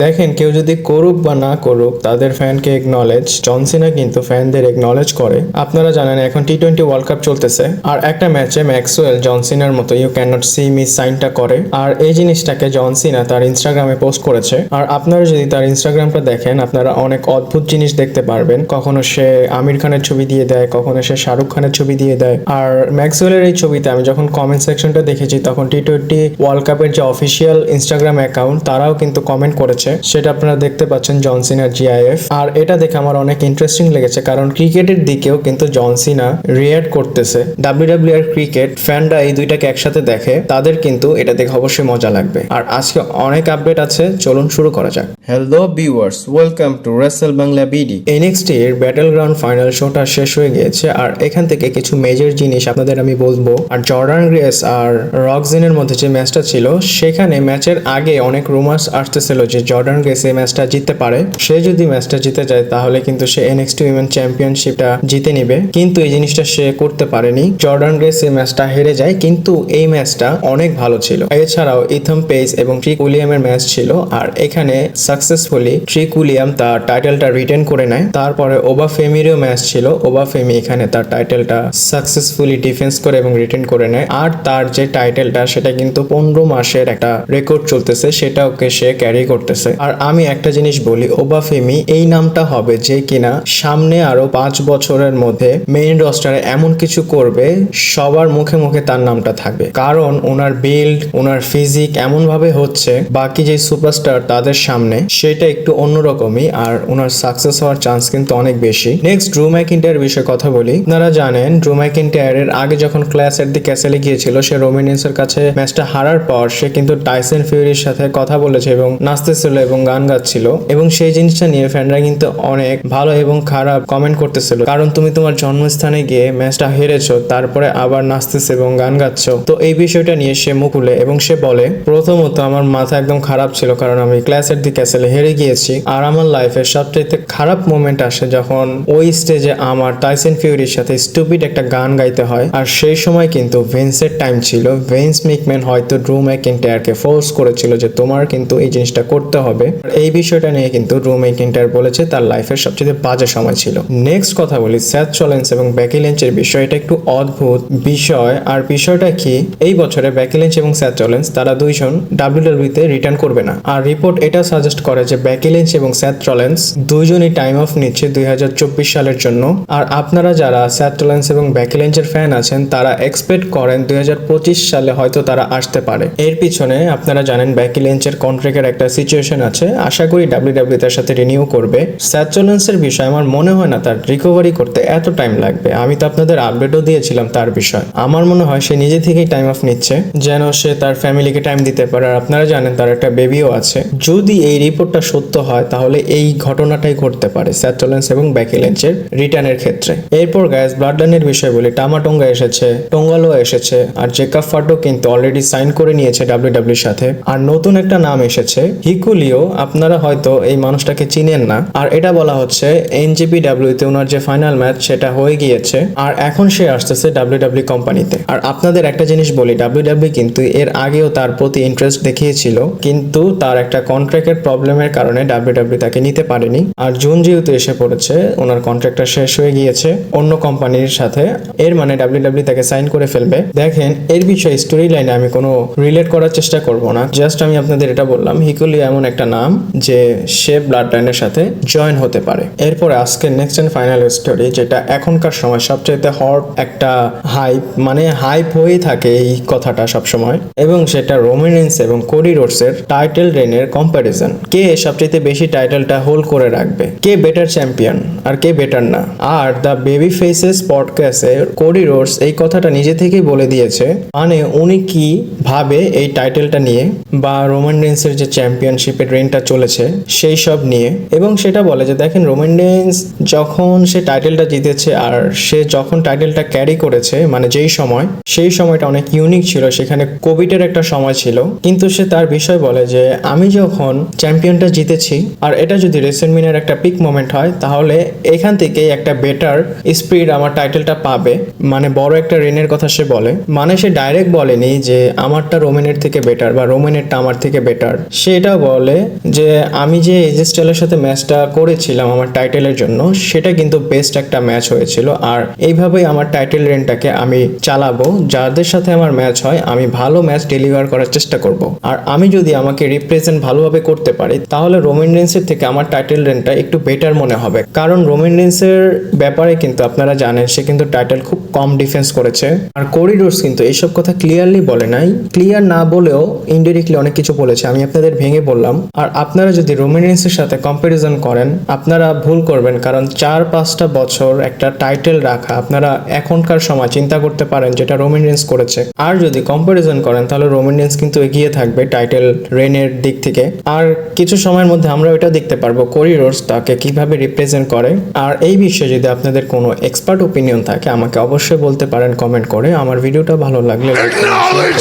দেখেন কেউ যদি করুক বা না করুক তাদের ফ্যানকে একনলেজ, জন সিনা কিন্তু ফ্যানদের একনলেজ করে। আপনারা জানেন এখন টি-20 ওয়ার্ল্ড কাপ চলতেছে, আর একটা ম্যাচে ম্যাক্সওয়েল জন সিনার মতো you can not see me সাইনটা করে, আর এই জিনিসটাকে জন সিনা তার ইনস্টাগ্রামে পোস্ট করেছে। আর আপনারা যদি তার ইনস্টাগ্রামটা দেখেন আপনারা অনেক অদ্ভুত জিনিস দেখতে পারবেন। কখনো সে আমির খানের ছবি দিয়ে দেয়, কখনো সে শাহরুখ খানের ছবি দিয়ে দেয়। আর ম্যাক্সওয়েলের এই ছবিতে আমি যখন কমেন্ট সেকশনটা দেখেছি তখন টি-20 ওয়ার্ল্ড কাপের যে অফিসিয়াল ইনস্টাগ্রাম অ্যাকাউন্ট তারাও কিন্তু কমেন্ট করেছে, সেটা আপনারা দেখতে পাচ্ছেন জন সিনার জিআইএফ। আর এটা দেখে আমার অনেক ইন্টারেস্টিং লেগেছে, কারণ ক্রিকেটের দিকেও কিন্তু জন সিনা রিঅ্যাক্ট করতেছে। ডাব্লিউডাব্লিউ আর ক্রিকেট ফ্যানরা এই দুইটাকে একসাথে দেখে, তাদের কিন্তু এটা দেখে অবশ্যই মজা লাগবে। আর আজকে অনেক আপডেট আছে, চলুন শুরু করা যাক। Hello viewers, welcome to Rachel Bangla BD. NXT এর ব্যাটল গ্রাউন্ড ফাইনাল শোটা শেষ হয়ে গিয়েছে, আর এখান থেকে কিছু মেজর জিনিস আপনাদের আমি বলবো। আর জর্ডান গ্রেস আর রকজেনের মধ্যে যে ম্যাচটা ছিল, সেখানে ম্যাচের আগে অনেক রুমার্স আসতেছিল যে জর্ডান গ্রেস এই ম্যাচটা জিততে পারে। সে যদি ম্যাচটা জিতে যায় তাহলে কিন্তু সে এনএক্সটি উইমেন চ্যাম্পিয়নশিপটা জিতে নিবে, কিন্তু এই জিনিসটা সে করতে পারেনি। জর্ডান গ্রেস এই ম্যাচটা হেরে যায়, কিন্তু এই ম্যাচটা অনেক ভালো ছিল। এছাড়াও ইথম পেজ এবং ট্রিক উইলিয়ামের ম্যাচ ছিল, আর এখানে সাকসেসফুলি ট্রিক উইলিয়াম তার টাইটেলটা রিটেন করে নেয়। তারপরে ওবা ফেমিরও ম্যাচ ছিল, ওবা ফেমি এখানে তার টাইটেলটা সাকসেসফুলি ডিফেন্স করে এবং রিটেন করে নেয়। আর তার যে টাইটেলটা সেটা কিন্তু 15 মাসের একটা রেকর্ড চলতেছে, সেটা ওকে সে ক্যারি করতেছে। আর আমি একটা জিনিস বলি, ওবা ফেমি এই নামটা হবে যে কিনা সামনে আরো 5 বছরের মধ্যে মেইন রস্টারে এমন কিছু করবে, সবার মুখে মুখে তার নামটা থাকবে, কারণ ওনার বিল্ড, ওনার ফিজিক এমন ভাবে হচ্ছে বাকি যে সুপারস্টার তাদের সামনে, সেটা একটু অন্যরকমই। আর ওনার সাকসেস হওয়ার চান্স কিন্তু অনেক বেশি। নেক্সট ড্রু ম্যাকিন্টায়ার বিষয়ে কথা বলি। আপনারা জানেন ড্রু ম্যাকিন্টায়ারের আগে যখন ক্ল্যাশ এট দি ক্যাসেলে গিয়েছিল, সে রোমান রিন্সের কাছে ম্যাচটা হারার পর সে কিন্তু টাইসন ফিউরির সাথে কথা বলেছে এবং নাচতেছিল এবং গান গাচ্ছিল, এবং সেই জিনিসটা নিয়ে ফ্যানরা কিন্তু অনেক ভালো এবং খারাপ কমেন্ট করতেছিল, কারণ তুমি তোমার জন্মস্থানে গিয়ে ম্যাচটা হেরেছো, তারপরে আবার নাচতেছো এবং গান গাচ্ছ। তো এই বিষয়টা নিয়ে সে মুখ খুলে এবং সে বলে, প্রথমত আমার মাথা একদম খারাপ ছিল, কারণ আমি ক্ল্যাশ এট দি ক্যাসেলে হেরে গিয়েছি। আর আমার লাইফের সবচেয়ে খারাপ মোমেন্ট আসে যখন ওই স্টেজে আমার টাইসন ফিউরির সাথে স্টুপিড একটা গান গাইতে হয়। আর সেই সময় কিন্তু ভেন্সের টাইম ছিল, ভেন্স ম্যাকম্যান হয়তো ড্রু ম্যাকিন্টায়ারকে ফোর্স করেছিল যে তোমার কিন্তু এই জিনিসটা করতে হবে। এই বিষয়টা নিয়ে কিন্তু ড্রু ম্যাকিন্টায়ার বলেছে তার লাইফের সবচেয়ে বাজে সময় ছিল। নেক্সট কথা বলি সেথ রলিন্স এবং বেকি লিঞ্চের বিষয়। এটা একটু অদ্ভুত বিষয়। আর বিষয়টা কি, এই বছরে বেকি লিঞ্চ এবং সেথ রলিন্স তারা দুইজন ডাব্লিউডাব্লিউ তে রিটার্ন করবে না। আর রিপোর্ট এটা সাজেস্ট করে যে বেকি লিঞ্চ এবং সেথ রলিন্স দুইজনই টাইম অফ নিচ্ছে 2024 সালের জন্য। আর আপনারা যারা সেথ রলিন্স এবং বেকি লিঞ্চের ফ্যান আছেন তারা এক্সপেক্ট করেন 2025 সালে হয়তো তারা আসতে পারে। এর পিছনে আপনারা জানেন বেকি লিঞ্চের কন্ট্রাক্টের একটা সিচুয়েশন আছে, আশা করি ডাব্লিউডাব্লিউ তার সাথে রিনিউ করবে। সেথ রলিন্সের বিষয় আমার মনে হয় না তার রিকভারি করতে এত টাইম লাগবে। আমি তো আপনাদের আপডেটও দিয়েছিলাম তার বিষয়। আমার মনে হয় সে নিজে থেকেই টাইম অফ নিচ্ছে যেন সে তার ফ্যামিলিকে টাইম দিতে পারে। আর আপনারা জানেন তার একটা বেবিও আছে। যদি এই রিপোর্টটা সত্য হয় তাহলে এই ঘটনাটাই ঘটতে পারে সেথ রলিন্স এবং বেকি লিঞ্চের রিটার্নের ক্ষেত্রে। এরপর গাইস ব্লাড লাইনের বিষয় বলি। টামা টোঙ্গা এসেছে, টোঙ্গালো এসেছে, আর জেকাব ফাটো কিন্তু অলরেডি সাইন করে নিয়েছে ডাব্লিউডাব্লিউর সাথে। আর নতুন একটা নাম এসেছে হিকুলিও, আপনারা হয়তো এই মানুষটাকে চিনেন না। আর এটা বলা হচ্ছে এনজেপিডাব্লিউ তে ওনার যে ফাইনাল ম্যাচ সেটা হয়ে গিয়েছে, আর এখন সে আসতেছে ডাব্লিউডাব্লিউ কোম্পানিতে। আর আপনাদের একটা জিনিস বলি, ডাব্লিউডাব্লিউ কিন্তু এর আগেও তার প্রতি ইন্টারেস্ট দেখিয়েছিল, কিন্তু তার একটা কন্ট্রাক্টের প্রবলেমের কারণে ডাব্লিউডাব্লিউ তাকে নিতে পারেনি। আর জুন যেহেতু এসে পড়েছে, ওনার কন্ট্রাক্টটা শেষ হয়ে গিয়েছে অন্য কোম্পানির সাথে, এর মানে ডাব্লিউডাব্লিউ তাকে সাইন করে ফেলবে। দেখেন এর বিষয়ে স্টোরি লাইনে আমি কোনো রিলেট করার চেষ্টা করব না, জাস্ট আমি আপনাদের এটা বললাম হিকুলিও এমন একটা নাম যে সে ব্লাড লাইনের সাথে জয়েন হতে পারে। এরপরে আজকে নেক্সট এন্ড ফাইনাল স্টোরি, যেটা এখনকার সময় সবচেয়ে হট একটা হাইপ, মানে হাইপ হয়েই থাকে এই কথাটা সব সময়, এবং সেটা রোমান রিন্স এবং কোডি রোডসের টাইটেল রেনের কম্প্যারিজন। কে সবচেয়ে বেশি টাইটেলটা হোল্ড করে রাখবে, কে বেটার চ্যাম্পিয়ন আর কে বেটার না। আর দ্য বেবি ফেসেস পডকাস্টে কোডি রোডস এই কথাটা নিজে থেকেই বলে দিয়েছে, মানে উনি কি ভাবে এই টাইটেলটা নিয়ে বা রোমান রিন্সের যে চ্যাম্পিয়নশিপের রেনটা চলেছে সেই সব নিয়ে। এবং সেটা বলে যে দেখেন রোমান রিন্স যখন সে টাইটেলটা জিতেছে আর সে যখন টাইটেলটা ক্যারি করেছে, মানে যেই সময়, সেই সময়টা অনেক ইউনিক ছিল, সেখানে কোভিডের একটা সময় ছিল। কিন্তু সে তার বিষয় বলে যে আমি যখন চ্যাম্পিয়নটা জিতেছি, আর এটা যদি রেসেলমেনিয়ার একটা পিক মোমেন্ট হয়, তাহলে এখান থেকেই একটা বেটার স্পিড আমার টাইটেলটা পাবে, মানে বড় একটা রেনের কথা সে বলে। মানে সে ডাইরেক্ট বলেনি যে আমারটা রোমানের থেকে বেটার বা রোমানেরটা আমার থেকে বেটার, সে এটা বলে বলে যে আমি যে এজে স্টাইলের সাথে ম্যাচটা করেছিলাম আমার টাইটেলের জন্য, সেটা কিন্তু বেস্ট একটা ম্যাচ হয়েছিল। আর এইভাবেই আমার টাইটেল রেনটাকে আমি চালাবো। যাদের সাথে আমার ম্যাচ হয় আমি ভালো ম্যাচ ডেলিভার করার চেষ্টা করব। আর আমি যদি আমাকে রিপ্রেজেন্ট ভালোভাবে করতে পারি তাহলে রোমান রেন্সের থেকে আমার টাইটেল রেনটা একটু বেটার মনে হবে। কারণ রোমান রেন্সের ব্যাপারে কিন্তু আপনারা জানেন সে কিন্তু টাইটেল খুব কম ডিফেন্স করেছে। আর কোরি রোডস কিন্তু এইসব কথা ক্লিয়ারলি বলে নাই, ক্লিয়ার না বলেও ইনডিরেক্টলি অনেক কিছু বলেছে, আমি আপনাদের ভেঙে বললাম। আর আপনারা যদি রোমান রেন্সের সাথে কম্পারিজন করেন আপনারা ভুল করবেন, কারণ 4-5টা বছর একটা টাইটেল রাখা আপনারা এখনকার সময় চিন্তা করতে পারেন যেটা রোমান রেন্স করেছে। আর যদি কম্পারিজন করেন তাহলে রোমান রেন্স কিন্তু এগিয়ে থাকবে টাইটেল রেনের দিক থেকে। আর কিছু সময়ের মধ্যে আমরা এটা দেখতে পারবো কোরি রোডস তাকে কিভাবে রিপ্রেজেন্ট করে। আর এই বিষয়ে যদি আপনাদের কোনো এক্সপার্ট ওপিনিয়ন থাকে আমাকে অবশ্যই বলতে পারেন কমেন্ট করে। আমার ভিডিওটা ভালো লাগলে লাইক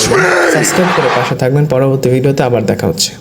করুন, সাবস্ক্রাইব করে পাশে থাকবেন। পরবর্তী ভিডিওতে আবার দেখা হচ্ছে।